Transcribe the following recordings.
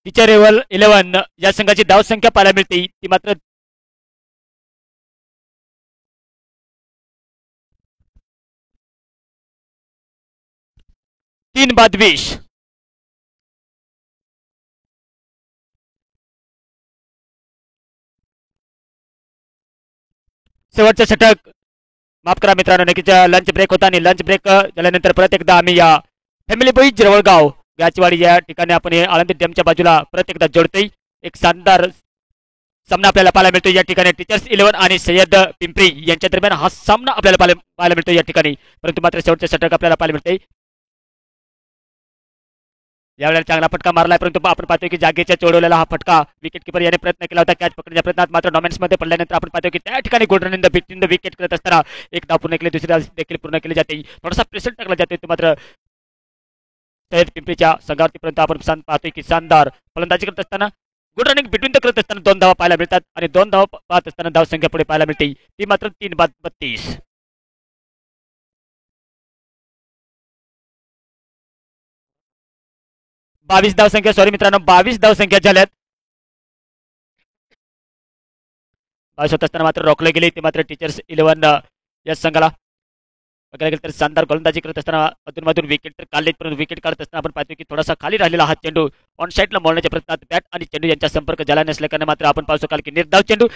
Teacher level 11 या संघाची धावसंख्या पाहायला मिळते ती मात्र 3 बाद 20. शेवटचं षटक. माफ करा मित्रांनो, नक्कीच लंच ब्रेक होता आणि लंच ब्रेक झाल्यानंतर परत एकदा आम्ही या फॅमिली बॉईज जवळगाव गाचवाडी या ठिकाणी आपण आळंदी डॅमच्या बाजूला परत एकदा जोडतोय. एक शानदार सामना आपल्याला पाहायला मिळतो या ठिकाणी. टीचर्स 11 आणि सय्यद पिंपरी यांच्या दरम्यान हा सामना आपल्याला पाहायला मिळतो या ठिकाणी. परंतु मात्र शेवटचे षटक आपल्याला पाहायला मिळते. यावेळेला चांगला फटका मारलाय, परंतु आपण पाहतोय की जागेच्या चोडवलेला हा फटका विकेट किपर याने प्रयत्न केला होता कॅच पकडण्याच्या प्रयत्नात, मात्र डॉमेन्स मध्ये पडल्यानंतर आपण पाहतोय की त्या ठिकाणी गोल्डन इन द विकेट करत असताना एक धाव पूर्ण केली, दुसरी धाव देखील पूर्ण केली जाते. थोडासा प्रेशर टाकला जाते, मात्र सय्यद पिंपरीच्या संघावरतीपर्यंत आपण पाहतोय की शानदार फलंदाजी करत असताना गुड रनिंग बिटवीन द करत असताना 2 धावा पाहायला मिळतात आणि 2 धावा पाहत असताना धावसंख्या पुढे पाहायला मिळते ती मात्र 3 बाद 32. 22 धावसंख्या, सॉरी मित्रांनो, 22 धावसंख्या झाल्यात. 22 होत असताना मात्र रोखले गेले ते मात्र टीचर्स 11 या संघाला. बघायला गेलं तर शानदार गोलंदाजी करत असताना अधूनमधून विकेट तर काढलेत, परंतु विकेट काढत असताना आपण पाहतो की थोडासा खाली राहिलेला हा चेंडू ऑन साईडला मोडण्याच्या प्रयत्नात बॅट आणि चेंडू यांचा संपर्क झाला नसल्या कारण मात्र आपण पाहू शकाल की निर्धाव चेंडू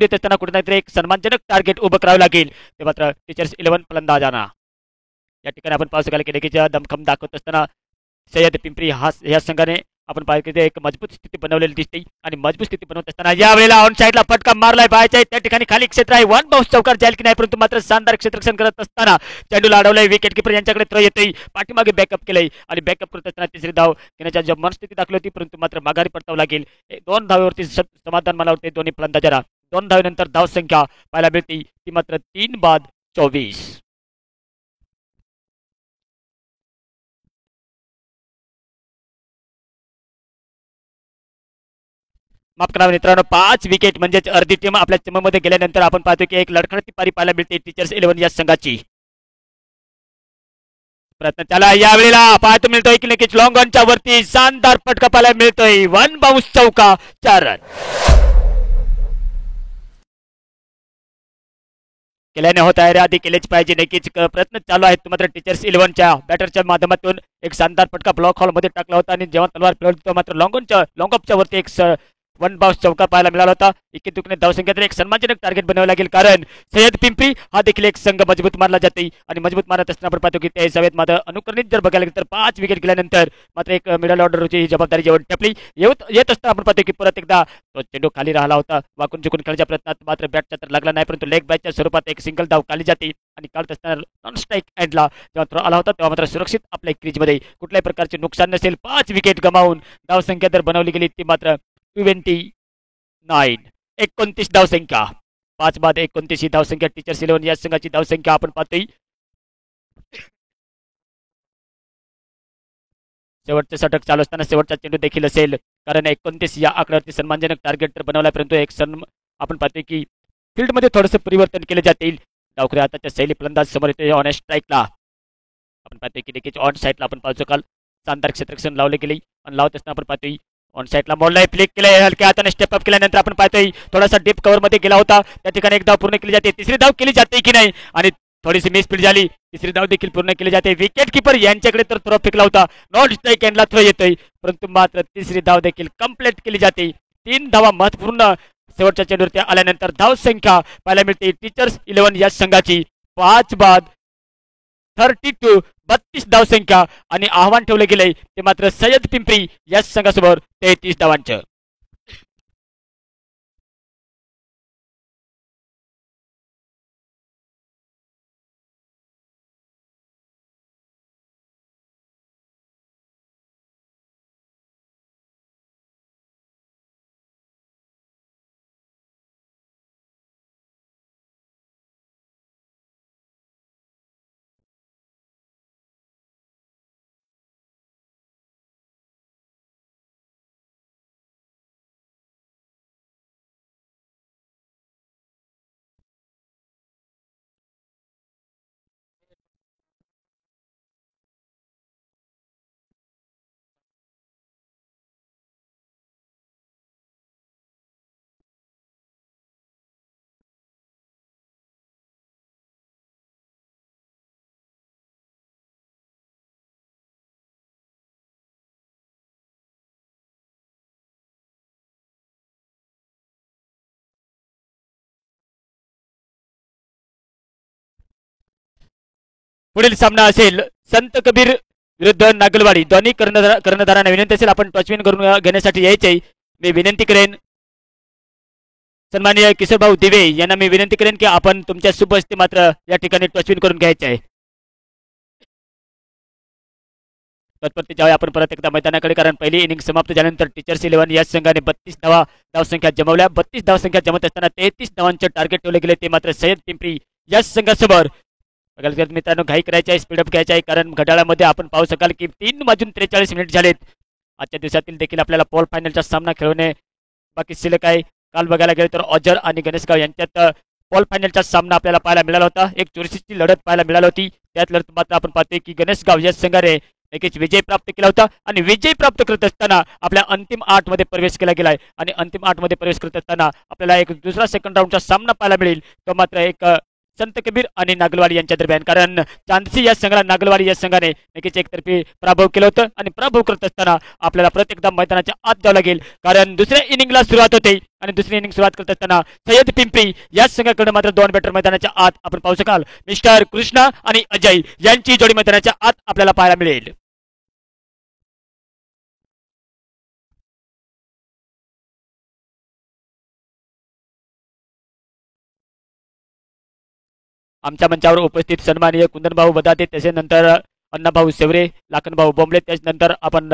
येत असताना कुठेतरी एक सन्मानजनक टार्गेट उभं करावं लागेल. ते मात्र टीचर्स 11 फलंदाजांना या ठिकाणी आपण पाहू शकाल की देखील दमखम दाखवत असताना सय्यद पिंपरी या संघाने आपण पाहिजे एक मजबूत स्थिती बनवलेली दिसते आणि मजबूत स्थिती बनवत असताना यावेळेला ऑन साईडला फटका मारलाय बायच्या त्या ठिकाणी खाली क्षेत्र आहे, वन बाउन्स चौकार जाईल की नाही, परंतु मात्र शानदार क्षेत्ररक्षण करत असताना चेंडूला अडवलंय. विकेट किपर यांच्याकडे थ्रो येतोय, पाठीमागे बॅकअप केलंय आणि बॅकअप करत असताना तिसरी धाव घेण्याच्या जब मनस्थिती दाखवली होती, परंतु मात्र माघारी परतावं लागेल. 2 धावेवरती समाधान मला वाटते दोन्ही फलंदाजांना. 2 धावेनंतर धाव संख्या पाहायला मिळते ती मात्र 3 बाद 24. माफ करा मित्रांनो, 5 विकेट म्हणजेच अर्धी टीम आपल्या टीममध्ये गेल्यानंतर आपण पाहतो की एक लडखडती पारी पाहायला मिळते टीचर्स 11 या संघाची. प्रयत्न त्याला यावेळेला पाहायला मिळतोय की नक्कीच लॉंग ऑनच्या वरती शानदार फटका पाहायला मिळतोय, वन बाउन्स चौका 4 रन केल्याने होत आहे रे, आधी केलेच पाहिजे. नक्कीच प्रयत्न चालू आहेत, मात्र टीचर्स 11च्या बॅटरच्या माध्यमातून एक शानदार फटका ब्लॉक हॉल मध्ये टाकला होता आणि जेव्हा तलवार फिरवली मात्र लॉंग ऑफच्या वरती एक वन बाउन्स चौका पाहायला मिळाला होता. इतके तुकने धावसंख्येत एक सन्मानजनक टार्गेट बनावे लागेल, कारण सय्यद पिंपरी हा देखील एक संघ मजबूत मानला जाते आणि मजबूत मारत असताना आपण पाहतो की ते सवयत मात्र अनुकरणित जर बघायला गेलं तर 5 विकेट गेल्यानंतर मात्र एक मिडल ऑर्डरची जबाबदारी जेवण टपली येत असताना आपण पाहतो की परत एकदा तो चेंडू खाली राहिला होता, वाकून चुकून खेळण्याच्या प्रयत्नात मात्र बॅटचा तर लागला नाही, परंतु लेग बॅटच्या स्वरूपात एक सिंगल धाव काढली जाते आणि काढत असताना नॉन स्ट्राईक एंडला जेव्हा थ्रो आला होता तेव्हा मात्र सुरक्षित आपल्या क्रीजमध्ये कुठल्याही प्रकारचे नुकसान नसेल. 5 विकेट गमावून धावसंख्या जर बनवली गेली ती मात्र 29 धावसंख्या. 5 बाद 29 ही धावसंख्या टीचर्स 11 या संघाची धावसंख्या आपण पाहतोय. शेवटचे षटक चालू असताना शेवटचा चेंडू देखील असेल, कारण 29 या आकड्यावरती सन्मानजनक टार्गेट तर बनवला, परंतु आपण पाहतोय की फील्डमध्ये थोडंसं परिवर्तन केले जातील. डावखरे आताच्या शैली फलंदाज समोर येते ऑन स्ट्राईकला. आपण पाहतोय की देखील ऑन साईडला आपण पाहू शकाल शानदार क्षेत्ररक्षण लावले गेले आणि लावत असताना आपण पाहतोय ऑन साईडला मोडलाय, फ्लिक केलंय, हलक्या हाताने स्टेप अप केल्यानंतर आपण पाहतोय थोडासा डीप कव्हर मध्ये गेला होता, त्या ठिकाणी एक धाव पूर्ण केली जाते, तिसरी धाव केली जाते की नाही आणि थोडीशी मिसफील्ड झाली, तिसरी धाव देखील पूर्ण केली जाते. विकेट किपर यांच्याकडे तर थ्रो फेकला होता, नॉन स्ट्राईक एंडला थ्रो येतोय, परंतु मात्र तिसरी धाव देखील कंप्लीट केली जाते. 3 धावा महत्वपूर्ण शेवटच्या चेंडूवरती आल्यानंतर धाव संख्या पाहायला मिळते टीचर्स 11 या संघाची 5 बाद 32 32 धावसंख्या आणि आव्हान ठेवले गेले ते मात्र सय्यद पिंपरी या संघासमोर 33 धावांचं. पुढील सामना असेल संत कबीर विरुद्ध नागलवाडी. दोन्ही कर्णधारांना विनंती असेल आपण टॉचविन करून घेण्यासाठी यायचे. मी विनंती करेन सन्माननीय किशोर भाऊ दिवे यांना मी विनंती करेन की आपण तुमच्या शुभ हस्ते मात्र या ठिकाणी टॉचविन करून घ्यायचे आहे. तत्परते जाऊया आपण परत एकदा मैदानाकडे, कारण पहिली इनिंग समाप्त झाल्यानंतर टीचर्स 11 या संघाने 32 धावसंख्या जमवल्या. 32 धावसंख्या जमत असताना 33 धावांचे टार्गेट ठेवले गेले, ते मात्र सय्यद पिंपरी या संघासमोर. मित्रांनो घाई करायची आहे, स्पीडअप घ्यायचा आहे, कारण घड्याळामध्ये आपण पाहू शकाल की 3:43 झालेत. आजच्या दिवसातील देखील आपल्याला पॉल फायनलचा सामना खेळवणे बाकी शिल्लक आहे. काल बघायला गेले तर अजर आणि गणेशगाव यांच्यात पॉल फायनलचा सामना आपल्याला पाहायला मिळाला होता. एक चुरशीची लढत पाहायला मिळाली होती. त्यात लढत मात्र आपण पाहतोय की गणेशगाव या संघाने नक्कीच विजय प्राप्त केला होता, आणि विजय प्राप्त करत असताना आपल्या अंतिम 8 मध्ये प्रवेश केला गेलाय. आणि अंतिम 8 मध्ये प्रवेश करत असताना आपल्याला एक दुसरा सेकंड राऊंडचा सामना पाहायला मिळेल. तो मात्र एक संत कबीर आणि नागलवाडी यांच्या दरम्यान, कारण चांदसी या संघाला नागलवाडी या संघाने नक्कीच एकतर्फी पराभव केलं होतं. आणि पराभव करत असताना आपल्याला प्रत्येकदा मैदानाच्या आत जावं लागेल, कारण दुसऱ्या इनिंगला सुरुवात होते. आणि दुसरी इनिंग सुरुवात करत असताना सय्यद पिंपरी या संघाकडे मात्र 2 बॅटर मैदानाच्या आत आपण पाहू शकाल. मिस्टर कृष्णा आणि अजय यांची जोडी मैदानाच्या आत आपल्याला पाहायला मिळेल. आमच्या मंचावर उपस्थित सन्माननीय कुंदनभाऊ बदाते, त्याच्यानंतर अण्णाभाऊ सेवरे, लाखनभाऊ बोंबले, त्याच्यानंतर आपण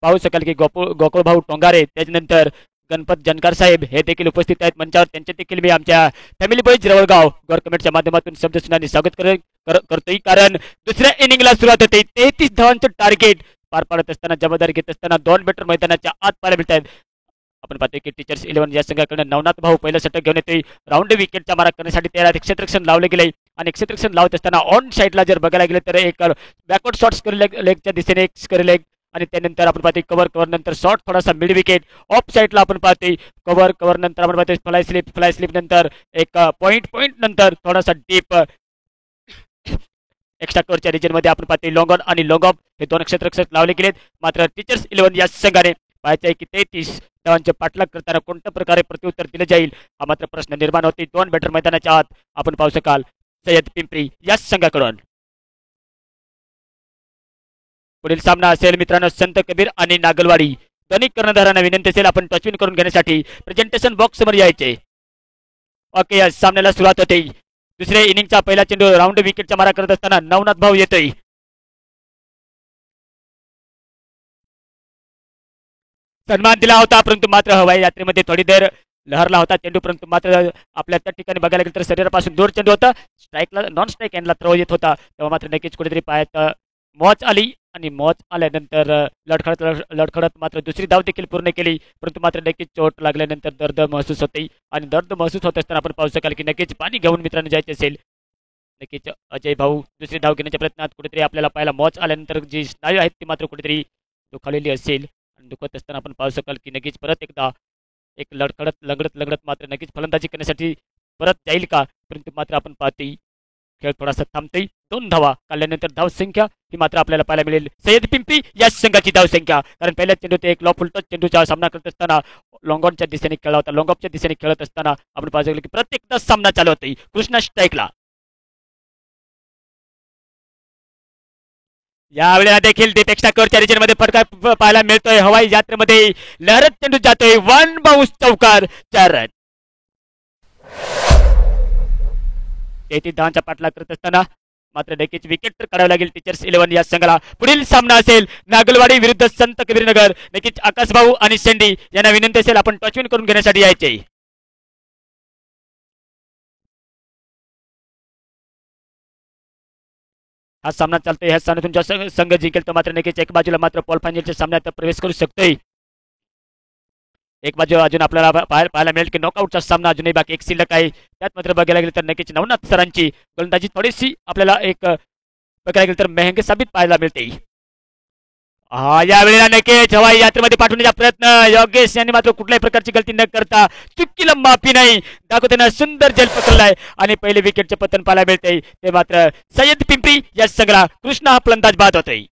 पाहू शकाल की गोकुळभाऊ टोंगारे, त्याच्यानंतर गणपत जनकार साहेब हे देखील उपस्थित आहेत मंचावर. त्यांचे देखील मी आमच्या फॅमिली बॉईज रवळगाव गौर कमेंटच्या माध्यमातून शब्दसुनाने स्वागत करतोय, कारण दुसऱ्या इनिंगला सुरुवात होते. 33 धावांचं टार्गेट पार पाडत असताना, जबाबदारी घेत असताना 2 बॅटर मैदानाच्या आत पाहायला मिळत आहेत. आपण पाहतोय की टीचर्स 11 या संघाकडे नवनाथ भाऊ पहिलं षटक घेऊन येतोय. राऊंड विकेटचा मारा करण्यासाठी त्याला क्षेत्ररक्षण लावले गेले, आणि क्षेत्ररक्षण लावत असताना ऑन साईडला जर बघायला गेलं तर एक बॅकवर्ड शॉट्स करेल लेगच्या दिशेने एक करेल लेग, आणि त्यानंतर आपण पाहतोय कव्हर नंतर शॉट थोडासा मिड विकेट ऑफ साईडला आपण पाहतोय. कव्हर नंतर आपण पाहतोय फ्लाय स्लिप नंतर एक पॉइंट नंतर थोडासा डीप एक्स्ट्रा कव्हरच्या रिजन मध्ये आपण पाहतोय लॉंग ऑन आणि लॉंग ऑफ हे 2 क्षेत्ररक्षक लावले गेलेत. मात्र टीचर्स 11 या संघाने पाहायचं आहे की 33 धावांचे पाठलाग करताना कोणत्या प्रकारे प्रत्युत्तर दिले जाईल, हा मात्र प्रश्न निर्माण होते. 2 बॅटर मैदानाच्या आत आपण पाहू शकाल सय्यद पिंपरी या संघाकडून. पुढील सामना असेल मित्रांनो संत कबीर आणि नागलवाडी. दोन्ही कर्णधारांना विनंती असेल आपण टचविन करून घेण्यासाठी प्रेझेंटेशन बॉक्स समोर यायचे. ओके, या सामन्याला सुरुवात होते. दुसऱ्या इनिंगचा पहिला चेंडू राऊंड विकेटचा मारा करत असताना नवनाथ भाऊ येतोय. सन्मान दिला होता, परंतु मात्र हवाई यात्रेमध्ये थोडी देर लहरला होता चेंडू, परंतु मात्र आपल्या त्या ठिकाणी बघायला गेलं तर शरीरापासून दूर चेंडू होता. स्ट्राईकला नॉन स्ट्राईक एंडला थ्रो येत होता, तेव्हा मात्र नक्कीच कुठेतरी पायात मॉच आली, आणि मॉच आल्यानंतर लढखडत मात्र दुसरी धाव देखील पूर्ण केली, परंतु मात्र नक्कीच चोट लागल्यानंतर दर्द महसूस होते. आणि दर्द महसूस होत असताना आपण पाहू शकाल की नक्कीच पाणी घेऊन मित्रांनो जायचे असेल. नक्कीच अजय भाऊ दुसरी धाव घेण्याच्या प्रयत्नात कुठेतरी आपल्याला पाहायला मॉच आल्यानंतर जी स्नायू आहेत ती मात्र कुठेतरी दुखावलेली असेल, आणि दुखत असताना आपण पाहू शकाल की नक्कीच परत एकदा एक लगडत मात्र नक्कीच फलंदाजी करण्यासाठी परत जाईल का, परंतु मात्र आपण पाहतोय खेळ थोडासा थांबतोय. 2 धावा काढल्यानंतर धावसंख्या ही मात्र आपल्याला पाहायला मिळेल सय्यद पिंपरी या संघाची धावसंख्या, कारण पहिल्या चेंडू ते एक लॉ फुलटच चेंडूचा सामना करत असताना लॉंग ऑनच्या दिशेने खेळला होता. लॉंग ऑफच्या दिशेने खेळत असताना आपण पाहू शकलो की प्रत्येकदा सामना चालू होतोय कृष्णा स्ट्राईकला. यावेळेला देखील एक्स्ट्रा कव्हरच्या रिजन मध्ये फटका पाहायला मिळतोय. हवाई यात्रेमध्ये लहरत चेंडू जातोय 1 बाउन्स चौकार 4 रन. 33 धावांचा पाठलाग करत असताना मात्र नक्कीच विकेट तर काढावं लागेल टीचर्स 11 या संघाला. पुढील सामना असेल नागलवाडी विरुद्ध संत कबीरनगर. नक्कीच आकाश भाऊ आणि शेंडी यांना विनंती असेल आपण टचविन करून घेण्यासाठी यायचे. हा सामना चालतोय, ह्या सामन्यात तुमचा संघ जिंकेल तर मात्र नक्कीच एक बाजूला मात्र पॉल फायनलच्या सामन्यात प्रवेश करू शकतोय. एक बाजू अजून आपल्याला पाहायला मिळेल की नॉकआउटचा सामना अजूनही बाकी एक शिल्लक आहे. त्यात मात्र बघायला गेलं तर नक्कीच नवनाथ सरांची गोलंदाजी थोडीशी आपल्याला एक बघायला गेलं तर महंगे साबित पाहायला मिळते. हा यावेळेला नक्कीच हवाई यात्रेमध्ये पाठवण्याचा प्रयत्न योगेश यांनी मात्र कुठल्याही प्रकारची गलती न करता चुकीला माफी नाही दाखवताना सुंदर जल पकडलाय, आणि पहिले विकेटचे पतन पाहायला मिळते. ते मात्र सय्यद पिंपरी या संघाला कृष्णा हा फलंदाज बाद होतोय.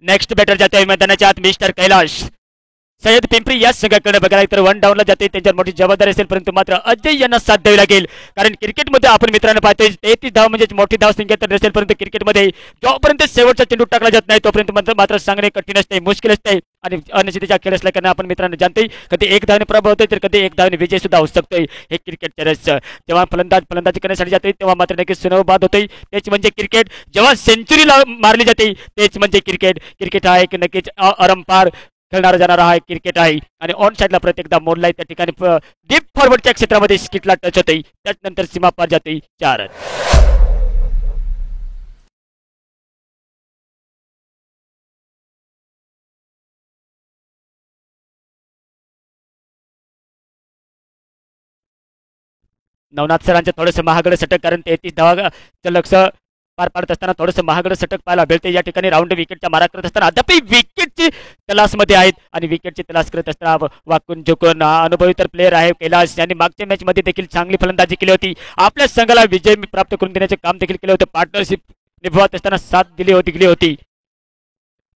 नेक्स्ट बॅटर जातोय मैदानाच्या आत मिस्टर कैलाश सय्यद पिंपरी या संघाकडे बघायला तर वन डाऊनला जाते त्यांच्यावर मोठी जबाबदारी असेल परंतु मात्र अजय यांना साथ द्यावी लागेल कारण क्रिकेटमध्ये आपण मित्रांनो पाहतोय 33 धाव म्हणजे मोठी धाव संख्या तर नसेल परंतु क्रिकेटमध्ये जोपर्यंत शेवटचा चेंडू टाकला जात नाही तोपर्यंत मात्र सांगणे कठीण असते मुश्किल असते आणि अनिश्चिततेचा खेळ असल्याने आपण मित्रांनो जाणतोय कधी एक धावने प्रभाव होतोय तर कधी एक धावने विजय सुद्धा होऊ शकतोय हे क्रिकेटचे रहस्य जेव्हा फलंदाजी करण्यासाठी जातोय तेव्हा मात्र नक्कीच सुनावबाद होतोय तेच म्हणजे क्रिकेट जेव्हा सेंचुरी मारली जाते तेच म्हणजे क्रिकेट हा एक नक्कीच अरंपार खेळणारा जाणारा हा क्रिकेट आहे आणि ऑन साईडला प्रत्येकदा मोडलाय त्या ठिकाणी डीप फॉरवर्डच्या क्षेत्रामध्ये स्किटला टच होते त्यानंतर सीमा पार जाते 4 रन नवनाथ सरांचं थोडंसं महागडं षटक कारण 33 धावाचं लक्ष पार पाडत असताना थोडंसं महागडं षटक पाहायला भेटते या ठिकाणी राऊंड विकेटच्या मारा करत असताना अद्याप विकेटची तलासमध्ये आहेत आणि विकेटची तलास करत असताना वाकून झुकून अनुभवी तर प्लेअर आहे कैलास यांनी मागच्या मॅच मध्ये देखील चांगली फलंदाजी केली होती आपल्या संघाला विजय प्राप्त करून देण्याचे काम देखील केले होते पार्टनरशिप निभवत असताना साथ दिली होती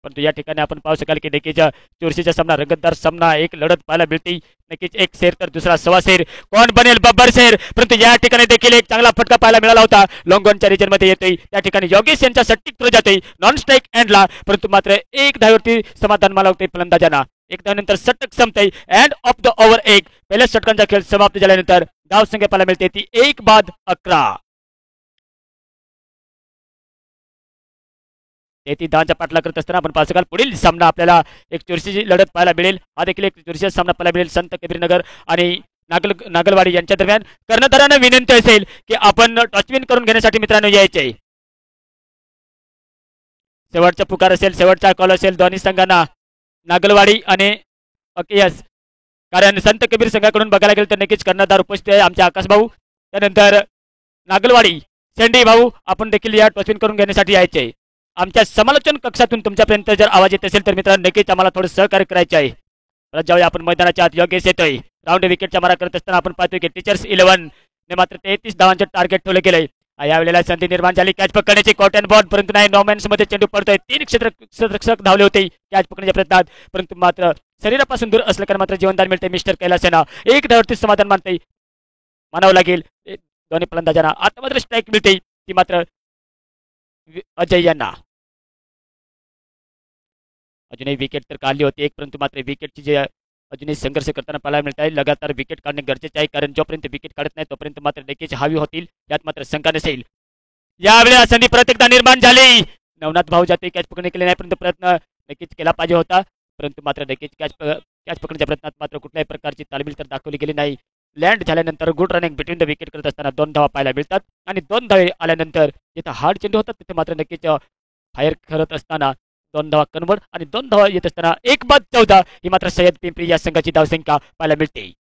परंतु या ठिकाणी आपण पाहू शकाल की नक्कीच चोरशीचा सामना रंगतदार सामना एक लढत पाहायला मिळते नक्कीच एक शेर तर दुसरा सव्वा शेर कोण बनेल बब्बर शेर परंतु या ठिकाणी देखील एक चांगला फटका पाहायला मिळाला होता लॉंगॉनच्या रिजन मध्ये येतोय त्या ठिकाणी योगेश यांच्या सट्टिक थ्रो जाते नॉन स्ट्राईक एंडला परंतु मात्र एक धावेवरती समाधान मानवते फलंदाजांना एक धावेनंतर षटक संपते एंड ऑफ द ओव्हर एक पहिल्या षटकांचा खेळ समाप्त झाल्यानंतर धाव संख्या पाहायला मिळते ती 1-11 तेहतीस धावांचा पाठला करत असताना आपण पाहू शकाल पुढील सामना आपल्याला एक चुरशीची लढत पाहायला मिळेल हा देखील एक चुरशीचा सामना पाहायला मिळेल संत कबीरनगर आणि नागलवाडी यांच्या दरम्यान कर्णधारांना विनंती असेल की आपण टॉचविन करून घेण्यासाठी मित्रांनो यायचे शेवटचा पुकार असेल शेवटचा कॉल असेल दोन्ही संघांना नागलवाडी आणि यस कारण संत कबीर संघाकडून बघायला गेलं तर नक्कीच कर्णधार उपस्थित आहे आमचे आकाश भाऊ त्यानंतर नागलवाडी सेंडी भाऊ आपण देखील या टॉचविन करून घेण्यासाठी यायचे आमच्या समालोचन कक्षातून तुमच्यापर्यंत जर आवाज येत असेल तर मित्रांनो नक्कीच आम्हाला थोडं सहकार्य करायचे आहे परत जाऊया आपण मैदानाच्या आत योगेश येतोय राऊंड विकेटच्या मारा करत असताना आपण पाहतोय की टीचर्स 11 ने मात्र 33 धावांचे टार्गेट ठेवले गेले यावेळेला संधी निर्माण झाली कॅच पकडण्याची कॉट अँड बॉल परंतु नाही नॉमॅन्स मध्ये चेंडू पडतोय 3 क्षेत्ररक्षक धावले होते कॅच पकडण्याच्या प्रयत्नात परंतु मात्र शरीरापासून दूर असल्याने मात्र जीवनदान मिळते मिस्टर कैलास यांना एक धावावरती समाधान मानते मानावं लागेल दोन्ही फलंदाजांना आता मात्र स्ट्राईक मिळते ती मात्र अजय यांना अजूनही विकेट तर काढली होती एक परंतु मात्र विकेटची जे अजूनही संघर्ष करताना पाहायला मिळत आहे लगातार विकेट काढणे गरजेचे आहे कारण जोपर्यंत विकेट काढत नाही तोपर्यंत मात्र नक्कीच हावी होतील यात मात्र शंका नसेल यावेळेला संधी परत एकदा निर्माण झाली नवनाथ भाऊ जाते कॅच पकडणे केले नाही परंतु प्रयत्न नक्कीच केला पाहिजे होता परंतु मात्र नक्कीच कॅच पकडण्याच्या प्रयत्नात मात्र कुठल्याही प्रकारची तालमील तर दाखवली गेली नाही लँड झाल्यानंतर good running between the wicket करत असताना 2 धावा पाहायला मिळतात आणि 2 धावे आल्यानंतर जिथे हार्ड चेंडू होतात तिथे मात्र नक्कीच फायर करत असताना 2 धावा कन्वर्ट आणि 2 धावा येत असताना 1-14 ही मात्र सय्यद पिंपरी या संघाची धावसंख्या पाहायला मिळते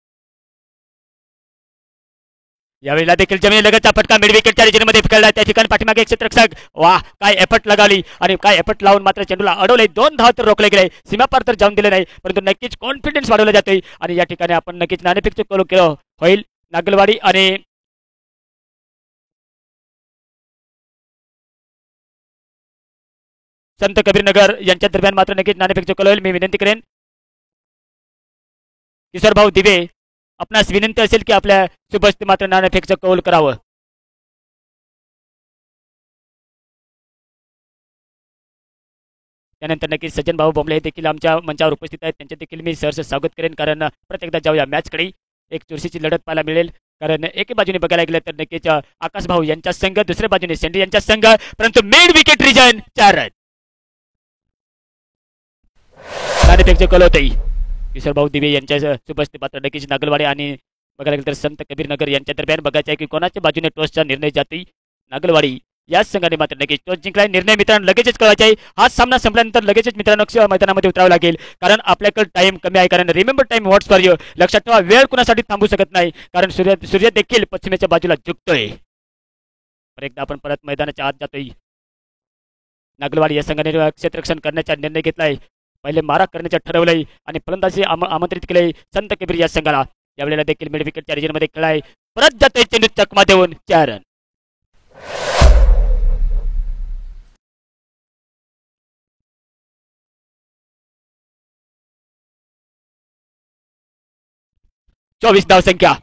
यावेळेला देखील जमिनी लगतचा फटका मिड विकेटच्या रिजनमध्ये खेळला त्या ठिकाणी पाठीमागे एक क्षेत्ररक्षक वाह काय एफर्ट लगावली आणि काय एफर्ट लावून मात्र चेंडूला अडवले 2 धाव तर रोखले गेले सीमापार तर जाऊन दिले नाही परंतु नक्कीच कॉन्फिडन्स वाढवला जातोय आणि या ठिकाणी आपण नक्कीच नाणेफेकचं कॉल केलं होईल नागलवाडी आणि संत कबीरनगर यांच्या दरम्यान मात्र नक्कीच नाणेफेकचं कॉल होईल मी विनंती करेन किशोर भाऊ दिवे आपणास विनंती असेल की आपल्या सुबस्ती मात्र नाणेफेकचं कौल करावं त्यानंतर नक्कीच सज्जन भाऊ बोंबले हे देखील आमच्या मंचावर उपस्थित आहेत त्यांचे देखील मी सहर्ष स्वागत करेन कारण प्रत्येकदा जाऊया मॅचकडे एक चुरशीची लढत पाहायला मिळेल कारण एके बाजूने बघायला गेलं तर नक्कीच आकाश भाऊ यांचा संघ दुसऱ्या बाजूने सेंडी यांचा संघ परंतु मिड विकेट रिजन 4 रन नाणेफेकचं कौल होते किशोर भाऊ दिवे यांच्या सुपस्थित पात्र नक्कीच नागलवाडी आणि बघायला गेलं तर संत कबीरनगर यांच्या दरम्यान बघायचं आहे की कोणाच्या बाजूने टॉसचा निर्णय जाते नागलवाडी याच संघाने मात्र लगेच टॉस जिंकलाय निर्णय मित्रांनो लगेचच कळवायचा आहे हा सामना संपल्यानंतर लगेचच मित्रांनो मैदानामध्ये उतरावं लागेल कारण आपल्याकडे टाइम कमी आहे कारण remember time what's for you लक्षात ठेवा वेळ कुणासाठी थांबू शकत नाही कारण सूर्य देखील पश्चिमेच्या बाजूला झुकतोय एकदा आपण परत मैदानाच्या आत जातोय नागलवाडी या संघाने क्षेत्ररक्षण करण्याचा निर्णय घेतलाय पहिले मारा करण्याचे ठरवलंय आणि फलंदाजी आमंत्रित केलंय संत कबीर या संघाला यावेळेला देखील मिड विकेटच्या रिजनमध्ये खेळाय परत जातोय चेंडू चकमा देऊन 4 रन 24 धावसंख्या.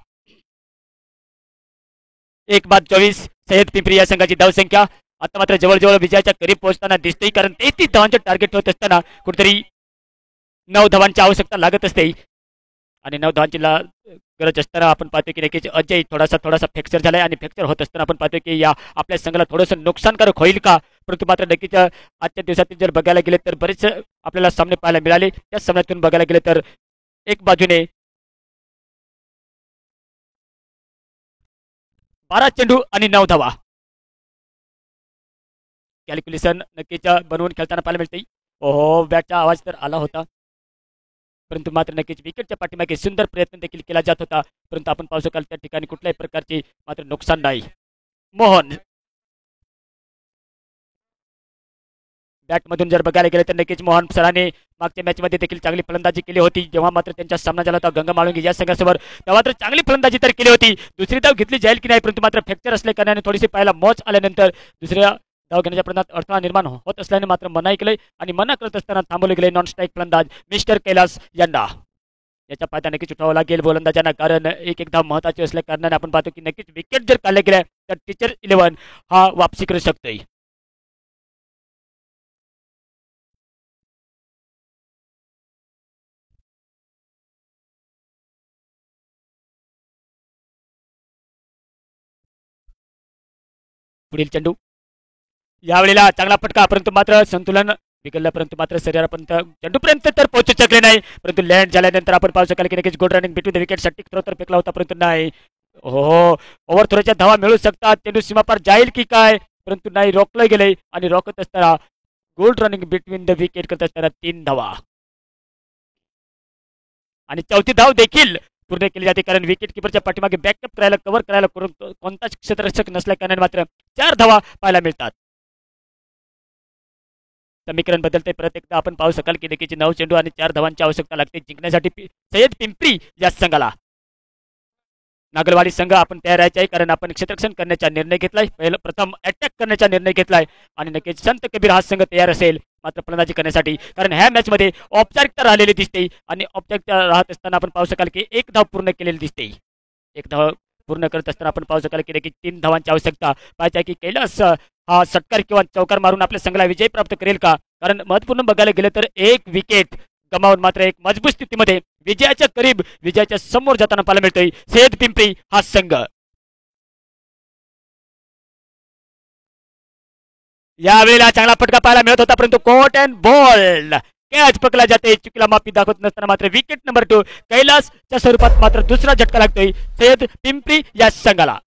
1 बाद 24 सय्यद पिंपरी या संघाची धावसंख्या. आता मात्र जवळजवळ विजयाच्या करीब पोहोचताना दिसते, कारण 33 धावांचे टार्गेट होत असताना कुठेतरी 9 धावांची आवश्यकता लागत असते. आणि 9 धावांची गरज असताना आपण पाहतो की नक्कीच अजय थोडासा फ्रॅक्चर झालाय, आणि फ्रॅक्चर होत असताना आपण पाहतो की या आपल्या संघाला थोडंसं नुकसानकारक होईल का. परंतु मात्र नक्कीच आजच्या दिवसातील जर बघायला गेले तर बरेच आपल्याला सामने पाहायला मिळाले. त्या सामन्यातून बघायला गेले तर एक बाजूने 12 चेंडू आणि 9 धावा. कॅल्क्युलेशन नक्कीच बनवून खेळताना पाहायला मिळते. ओहो, बॅटचा आवाज तर आला होता, परंतु मात्र नक्कीच विकेटच्या पाठीमागे सुंदर प्रयत्न देखील केला जात होता. परंतु आपण पाहू शकाल त्या ठिकाणी कुठल्याही प्रकारचे मात्र नुकसान नाही. मोहन बॅटमधून जर बघायला गेले तर नक्कीच मोहन सरांनी मागच्या मॅचमध्ये देखील चांगली फलंदाजी केली होती. जेव्हा मात्र त्यांचा सामना झाला होता गंगा माळुंगी या संघासमोर, तेव्हा मात्र चांगली फलंदाजी तर केली होती. दुसरी धाव घेतली जाईल की नाही, परंतु मात्र फ्रॅक्चर असल्या कारणाने थोडीशी पाहायला मोच आल्यानंतर दुसऱ्या धाव घेण्याच्या प्रयत्नात अडथळा निर्माण होत असल्याने मात्र मनाई केले, आणि मना करत असताना थांबवले गेले नॉन स्ट्राईक फलंदाज मिस्टर कैलास यांना. याचा फायदा नक्कीच उठावा लागेल गोलंदाजांना, कारण एक धाव महत्वाची असल्या कारणाने आपण पाहतो की नक्कीच विकेट जर काढले गेले तर टीचर 11 हा वापसी करू शकतोय. पुढील चेंडू यावेळेला चांगला फटका, परंतु मात्र संतुलन बिघडलं, परंतु मात्र शरीरापर्यंत चेंडूपर्यंत तर पोहोचू शकले नाही. परंतु लँड झाल्यानंतर आपण पाहू शकाल की नक्कीच good running between the wicket साठी थ्रो तर फेकला होता, परंतु नाही. हो, ओव्हर थ्रोच्या धावा मिळू शकतात, चेंडू सीमापार जाईल की काय, परंतु नाही, रोखलं गेले. आणि रोखत असताना good running between the wicket करत असताना 3 धावा. आणि चौथी धाव देखील पूर्ण केली जाते, कारण विकेट किपरच्या पाठीमागे बॅकअप करायला, कव्हर करायला कोणताच क्षेत्ररक्षक नसल्या कारणाने मात्र 4 धावा पाहायला मिळतात. समीकरण बदलते. परत एकदा आपण पाहू शकाल की नक्कीच 9 चेंडू आणि 4 धावांची आवश्यकता लागते जिंकण्यासाठी सय्यद पिंपरी या संघाला. नागलवाडी संघ आपण तयार आहे, कारण आपण क्षेत्ररक्षण करण्याचा निर्णय घेतलाय, प्रथम अटॅक करण्याचा निर्णय घेतलाय, आणि नक्कीच संत कबीर हा संघ तयार असेल मात्र फलंदाजी करण्यासाठी, कारण ह्या मॅच मध्ये औपचारिकता राहिलेली दिसते. आणि औपचारिकता राहत असताना आपण पाहू शकाल की 1 धाव पूर्ण केलेली दिसते. 1 धाव पूर्ण करत असताना आपण पाहू शकाल की नक्कीच 3 धावांची आवश्यकता पाहिजे की कैलास हा षटकार किंवा चौकार मारून आपल्या संघाला विजय प्राप्त करेल का, कारण महत्वपूर्ण बघायला गेलं तर 1 विकेट गमावून मात्र एक मजबूत स्थितीमध्ये विजयाच्या करीब, विजयाच्या समोर जाताना पाहायला मिळतोय सय्यद पिंपरी हा संघ. यावेळेला चांगला फटका पाहायला मिळत होता, परंतु कोट अँड बॉल कॅच पकडला जाते. चुकीला माफी दाखवत नसताना मात्र विकेट नंबर 2 कैलासच्या स्वरूपात मात्र दुसरा झटका लागतोय सय्यद पिंपरी या संघाला.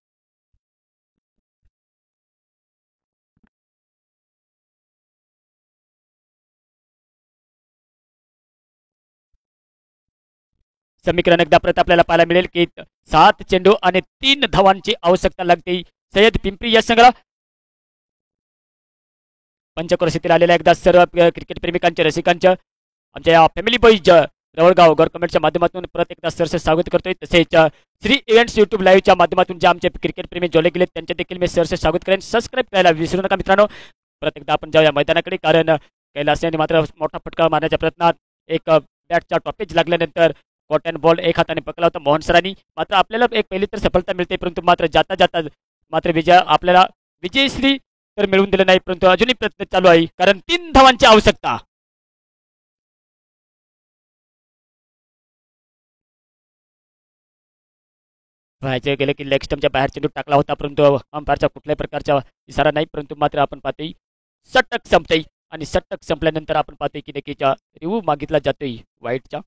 समीकरण एकदा परत आपल्याला पाहायला मिळेल की 7 चेंडू आणि 3 धावांची आवश्यकता लागते सय्यद पिंपरी या संघाला. पंचक्रोशीतील आलेल्या एकदा सर्व क्रिकेट प्रेमिकांच्या, रसिकांच्या, आमच्या या फॅमिली बॉईज रवळगाव गव्हर्नमेंटच्या माध्यमातून परत एकदा सरसे स्वागत करतोय. तसेच श्री इव्हेंट्स युट्यूब लाईव्हच्या माध्यमातून जे आमचे क्रिकेट प्रेमी जोडले गेले त्यांचे देखील मी सरसे स्वागत करेन. सबस्क्राईब करायला विसरू नका मित्रांनो. परत एकदा आपण जाऊया मैदानाकडे, कारण कैलास यांनी मात्र मोठा फटका मारण्याच्या प्रयत्नात एक बॅटचा टॉपेज लागल्यानंतर कॉट अँड बॉल एक हाताने पकडला होता मोहन सरांनी. मात्र आपल्याला एक पहिली तर सफलता मिळते, परंतु मात्र जाता जाता मात्र आपल्याला विजयश्री तर मिळवून दिलं नाही, परंतु अजूनही प्रयत्न चालू आहे, कारण 3 धावांची आवश्यकता. व्हायचे गेले की लेग स्टम्पच्या बाहेर चेंडू टाकला होता, परंतु अंपायरचा कुठल्याही प्रकारचा इशारा नाही. परंतु मात्र आपण पाहतोय षटक संपतंय, आणि षटक संपल्यानंतर आपण पाहतोय की नक्कीच्या रिव्ह्यू मागितला जातोय वाईटच्या.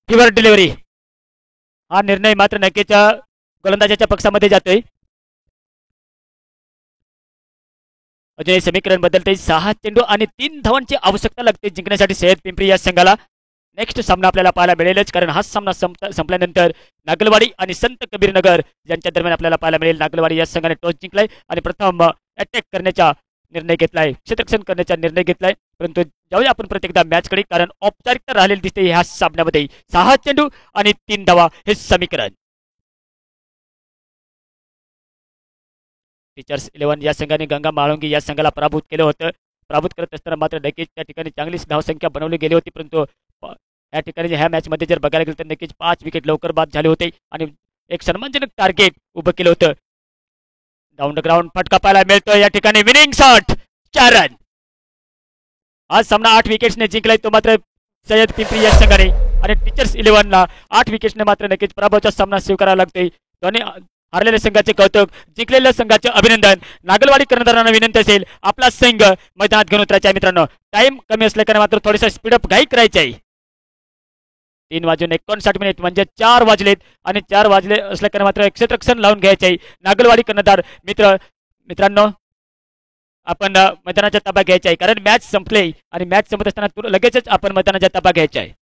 किवर डिलिव्हरी हा निर्णय मात्र नक्कीच गोलंदाजाच्या पक्षामध्ये जातोय. अजूनही समीकरण बदलते 6 चेंडू आणि 3 धावांची आवश्यकता लागते जिंकण्यासाठी सय्यद पिंपरी या संघाला. नेक्स्ट सामना आपल्याला पाहायला मिळेलच, कारण हा सामना संपल्यानंतर नागलवाडी आणि संत कबीर नगर यांच्या दरम्यान आपल्याला पाहायला मिळेल. नागलवाडी या संघाने टॉस जिंकलाय आणि प्रथम अटॅक करण्याचा निर्णय घेतलाय, क्षेत्ररक्षण करण्याचा निर्णय घेतलाय. परंतु जाऊया आपण प्रत्येकदा मॅचकडे, कारण औपचारिकता राहिलेली दिसते ह्या सामन्यामध्ये. 6 चेंडू आणि 3 धावा हे समीकरण. टीचर्स 11 या संघाने गंगा माळुंगी या संघाला पराभूत केलं होतं. पराभूत करत असताना मात्र नक्कीच त्या ठिकाणी चांगलीच धावसंख्या बनवली गेली होती. परंतु या ठिकाणी ह्या मॅचमध्ये जर बघायला गेलं तर नक्कीच 5 विकेट लवकर बाद झाले होते आणि एक सन्मानजनक टार्गेट उभं केलं होतं. डाऊन द ग्राउंड फटका पाहायला मिळतो या ठिकाणी. Winning shot 4 run. आज सामना 8 विकेट्सने जिंकलाय तो मात्र सय्यद पिंपरी या संघाने, आणि टीचर्स 11ला 8 विकेट्सने मात्र नक्कीच पराभवाचा सामना स्वीकारावा लागतोय. दोन्ही हारलेल्या संघाचे कौतुक, जिंकलेल्या संघाचे अभिनंदन. नागलवाडी कर्णधारांना विनंती असेल आपला संघ मैदानात घेऊन उतरायचा आहे मित्रांनो. टाइम कमी असल्याने मात्र थोडीसा स्पीडअप घाई करायची आहे. 3:59 म्हणजे 4 वाजलेत आणि 4 वाजले असल्याने मात्र क्षेत्ररक्षण लावून घ्यायचे आहे. नागलवाडी कर्णधार मित्रांनो आपण मैदानाचा ताबा घ्यायचा आहे, कारण मॅच संपले आणि मॅच संपत असताना लगेचच आपण मैदानाचा ताबा घ्यायचा आहे.